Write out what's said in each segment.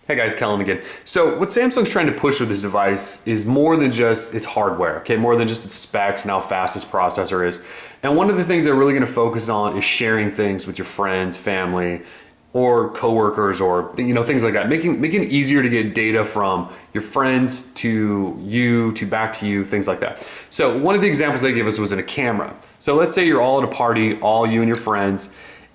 Hey guys, Kellen again. So what Samsung's trying to push with this device is more than just its hardware, okay? More than just its specs and how fast its processor is. And one of the things they're really gonna focus on is sharing things with your friends, family, or coworkers, or things like that. Making it easier to get data from your friends to you, to back to you, things like that. So one of the examples they gave us was in a camera. So let's say you're all at a party, all you and your friends,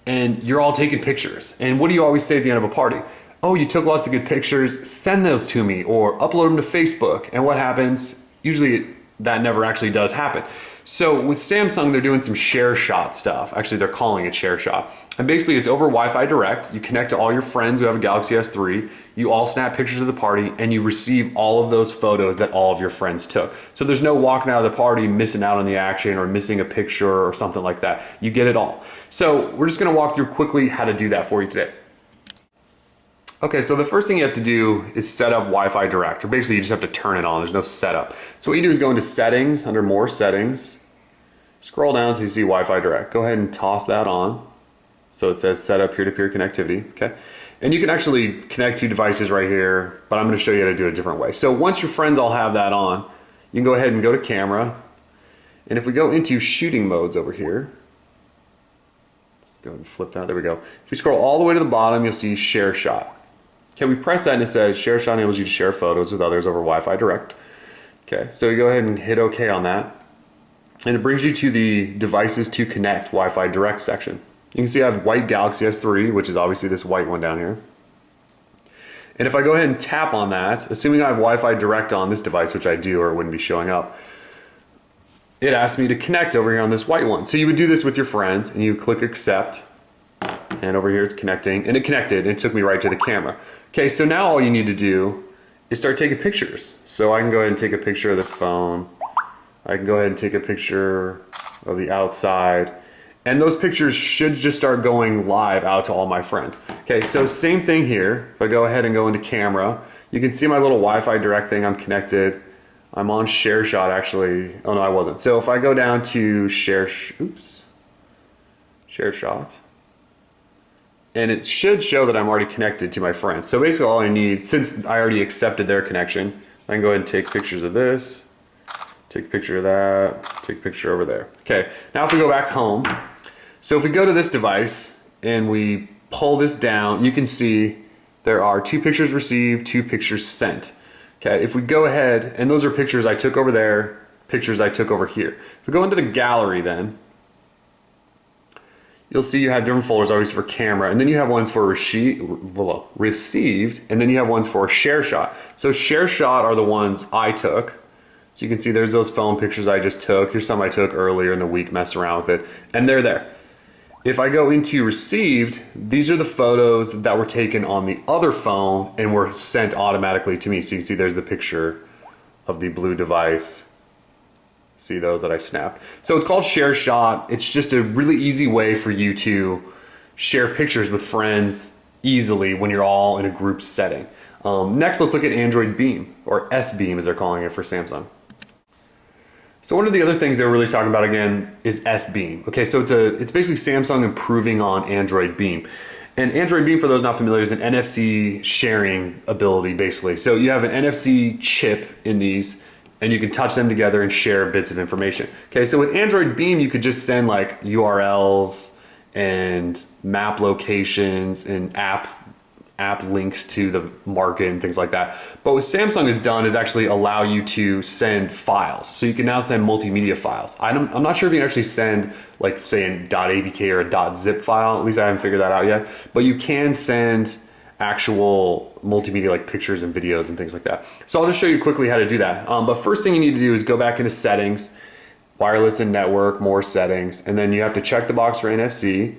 and you're all taking pictures. And what do you always say at the end of a party? Oh, you took lots of good pictures, send those to me, or upload them to Facebook. And what happens? Usually that never actually does happen. So with Samsung, they're doing some share shot stuff. Actually, they're calling it share shot. And basically it's over Wi-Fi direct. You connect to all your friends who have a Galaxy S3, you all snap pictures of the party, and you receive all of those photos that all of your friends took. So there's no walking out of the party, missing out on the action, or missing a picture or something like that. You get it all. So we're just gonna walk through quickly how to do that for you today. Okay, so the first thing you have to do is set up Wi-Fi Direct, or basically you just have to turn it on. There's no setup. So what you do is go into Settings, under More Settings, scroll down so you see Wi-Fi Direct. Go ahead and toss that on. So it says Set up Peer-to-Peer Connectivity, okay? And you can actually connect two devices right here, but I'm gonna show you how to do it a different way. So once your friends all have that on, you can go ahead and go to Camera, and if we go into Shooting Modes over here, let's go ahead and flip that, there we go. If you scroll all the way to the bottom, you'll see Share Shot. Okay, we press that and it says Share Shot enables you to share photos with others over Wi-Fi Direct. Okay, so you go ahead and hit OK on that. And it brings you to the Devices to Connect Wi-Fi Direct section. You can see I have white Galaxy S3, which is obviously this white one down here. And if I go ahead and tap on that, assuming I have Wi-Fi Direct on this device, which I do or it wouldn't be showing up, it asks me to connect over here on this white one. So you would do this with your friends and you click Accept. And over here it's connecting, and it connected, and it took me right to the camera. Okay, so now all you need to do is start taking pictures. So I can go ahead and take a picture of this phone. I can go ahead and take a picture of the outside. And those pictures should just start going live out to all my friends. Okay, so same thing here. If I go ahead and go into camera, you can see my little Wi-Fi Direct thing. I'm connected. I'm on Share Shot actually. Oh no, I wasn't. So if I go down to Share Shot, and it should show that I'm already connected to my friends. So basically all I need, since I already accepted their connection, I can go ahead and take pictures of this, take a picture of that, take a picture over there. Okay, now if we go back home, so if we go to this device and we pull this down, you can see there are 2 pictures received, 2 pictures sent. Okay, if we go ahead, and those are pictures I took over there, pictures I took over here. If we go into the gallery then, you'll see you have different folders, obviously for camera, and then you have ones for received, and then you have ones for share shot. So share shot are the ones I took. So you can see there's those phone pictures I just took. Here's some I took earlier in the week, messing around with it, and they're there. If I go into received, these are the photos that were taken on the other phone and were sent automatically to me. So you can see there's the picture of the blue device. See those that I snapped. So it's called Share Shot. It's just a really easy way for you to share pictures with friends easily when you're all in a group setting. Next, let's look at Android Beam, or S-Beam as they're calling it for Samsung. So one of the other things they're really talking about again is S-Beam. Okay, so it's basically Samsung improving on Android Beam. And Android Beam, for those not familiar, is an NFC sharing ability basically. So you have an NFC chip in these, and you can touch them together and share bits of information. Okay, so with Android Beam, you could just send like URLs and map locations and app links to the market and things like that. But what Samsung has done is actually allow you to send files. So you can now send multimedia files. I'm not sure if you can actually send like say an .abk or a .zip file. At least I haven't figured that out yet. But you can send actual multimedia like pictures and videos and things like that. So I'll just show you quickly how to do that. But first thing you need to do is go back into Settings, Wireless and Network, More Settings, and then you have to check the box for NFC.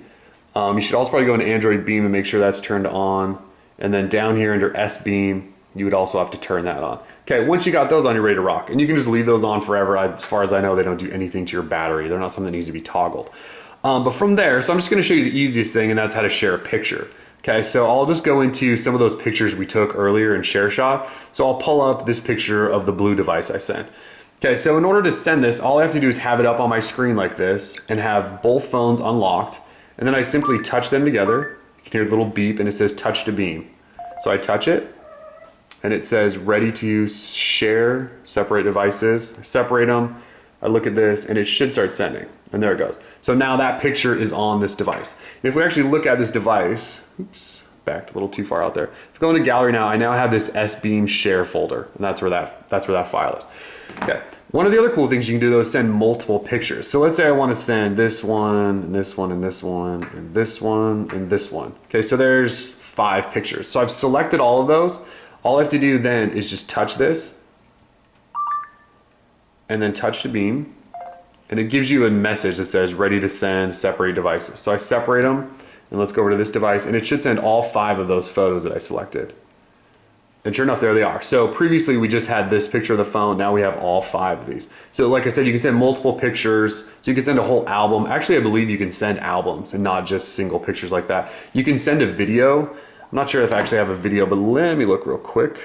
You should also probably go into Android Beam and make sure that's turned on. And then down here under S-Beam, you would also have to turn that on. Okay, once you got those on, you're ready to rock. And you can just leave those on forever. As far as I know, they don't do anything to your battery. They're not something that needs to be toggled. But from there, so I'm just gonna show you the easiest thing, and that's how to share a picture. Okay, so I'll just go into some of those pictures we took earlier in Share Shot. So I'll pull up this picture of the blue device I sent. Okay, so in order to send this, all I have to do is have it up on my screen like this and have both phones unlocked. And then I simply touch them together. You can hear a little beep and it says touch to beam. So I touch it and it says ready to share, separate devices. I separate them, I look at this, and it should start sending, and there it goes. So now that picture is on this device. And if we actually look at this device, oops, backed a little too far out there. If I go into gallery now, I now have this S-Beam share folder, and that's where that file is. Okay. One of the other cool things you can do though is send multiple pictures. So let's say I want to send this one, and this one, and this one, and this one, and this one. Okay, so there's 5 pictures. So I've selected all of those. All I have to do then is just touch this, and then touch the beam, and it gives you a message that says ready to send, separate devices. So I separate them, and let's go over to this device, and it should send all 5 of those photos that I selected. And sure enough, there they are. So previously we just had this picture of the phone. Now we have all 5 of these. So like I said, you can send multiple pictures. So you can send a whole album. Actually, I believe you can send albums and not just single pictures like that. You can send a video. I'm not sure if I actually have a video, but let me look real quick.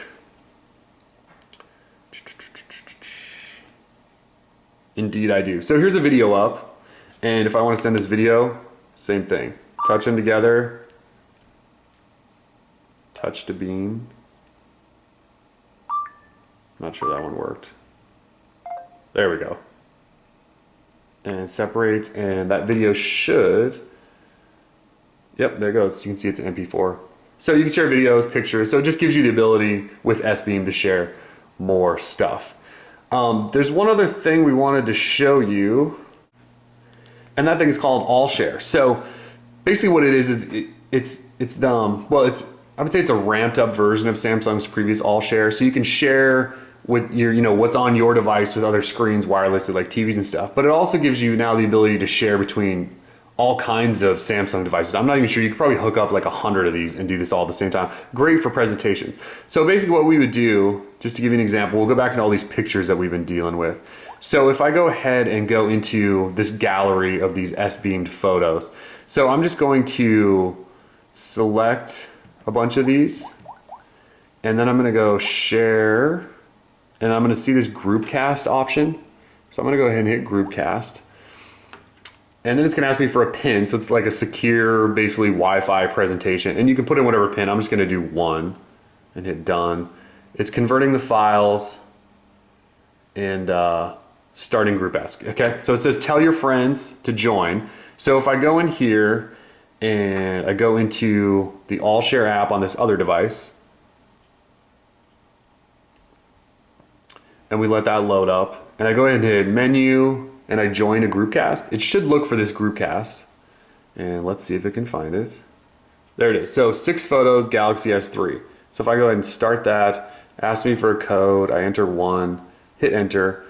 Indeed I do. So here's a video up. And if I want to send this video, same thing. Touch them together. Touch the beam. Not sure that one worked. There we go. And separate, and that video should, yep, there it goes. You can see it's an MP4. So you can share videos, pictures, so it just gives you the ability with S-Beam to share more stuff. There's one other thing we wanted to show you, and that thing is called All Share. So basically what it is I would say it's a ramped up version of Samsung's previous All Share. So you can share with your, what's on your device with other screens wirelessly like TVs and stuff. But it also gives you now the ability to share between all kinds of Samsung devices. I'm not even sure, you could probably hook up like 100 of these and do this all at the same time. Great for presentations. So basically what we would do, just to give you an example, we'll go back into all these pictures that we've been dealing with. So if I go ahead and go into this gallery of these S-beamed photos. So I'm just going to select a bunch of these, and then I'm gonna go share, and I'm gonna see this GroupCast option. So I'm gonna go ahead and hit GroupCast. And then it's gonna ask me for a pin, so it's like a secure, basically Wi-Fi presentation. And you can put in whatever pin. I'm just gonna do 1 and hit done. It's converting the files and starting GroupCast, okay? So it says tell your friends to join. So if I go in here and I go into the All Share app on this other device, and we let that load up, and I go ahead and hit menu, and I join a GroupCast, it should look for this GroupCast, and let's see if it can find it. There it is. So 6 photos, Galaxy S3. So if I go ahead and start that, ask me for a code, I enter 1, hit enter,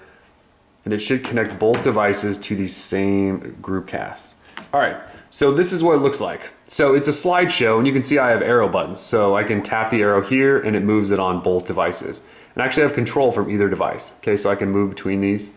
and it should connect both devices to the same GroupCast. All right, so this is what it looks like. So it's a slideshow, and you can see I have arrow buttons. So I can tap the arrow here, and it moves it on both devices. And I actually have control from either device. Okay, so I can move between these.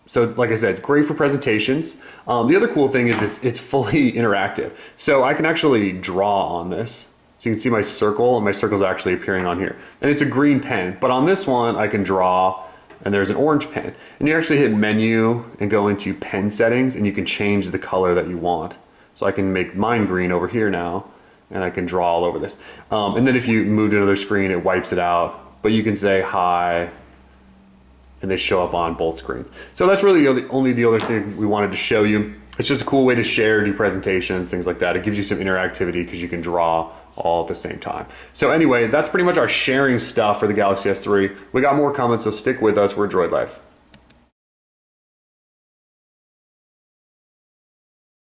So it's, like I said, it's great for presentations. The other cool thing is it's fully interactive. So I can actually draw on this. So you can see my circle, and my circle is actually appearing on here. And it's a green pen, but on this one I can draw, and there's an orange pen. And you actually hit menu and go into pen settings, and you can change the color that you want. So I can make mine green over here now, and I can draw all over this. And then if you move to another screen, it wipes it out. But you can say hi, and they show up on both screens. So that's really only the other thing we wanted to show you. It's just a cool way to share, do presentations, things like that. It gives you some interactivity because you can draw all at the same time. So anyway, that's pretty much our sharing stuff for the Galaxy S3. We got more comments, so stick with us. We're Droid Life.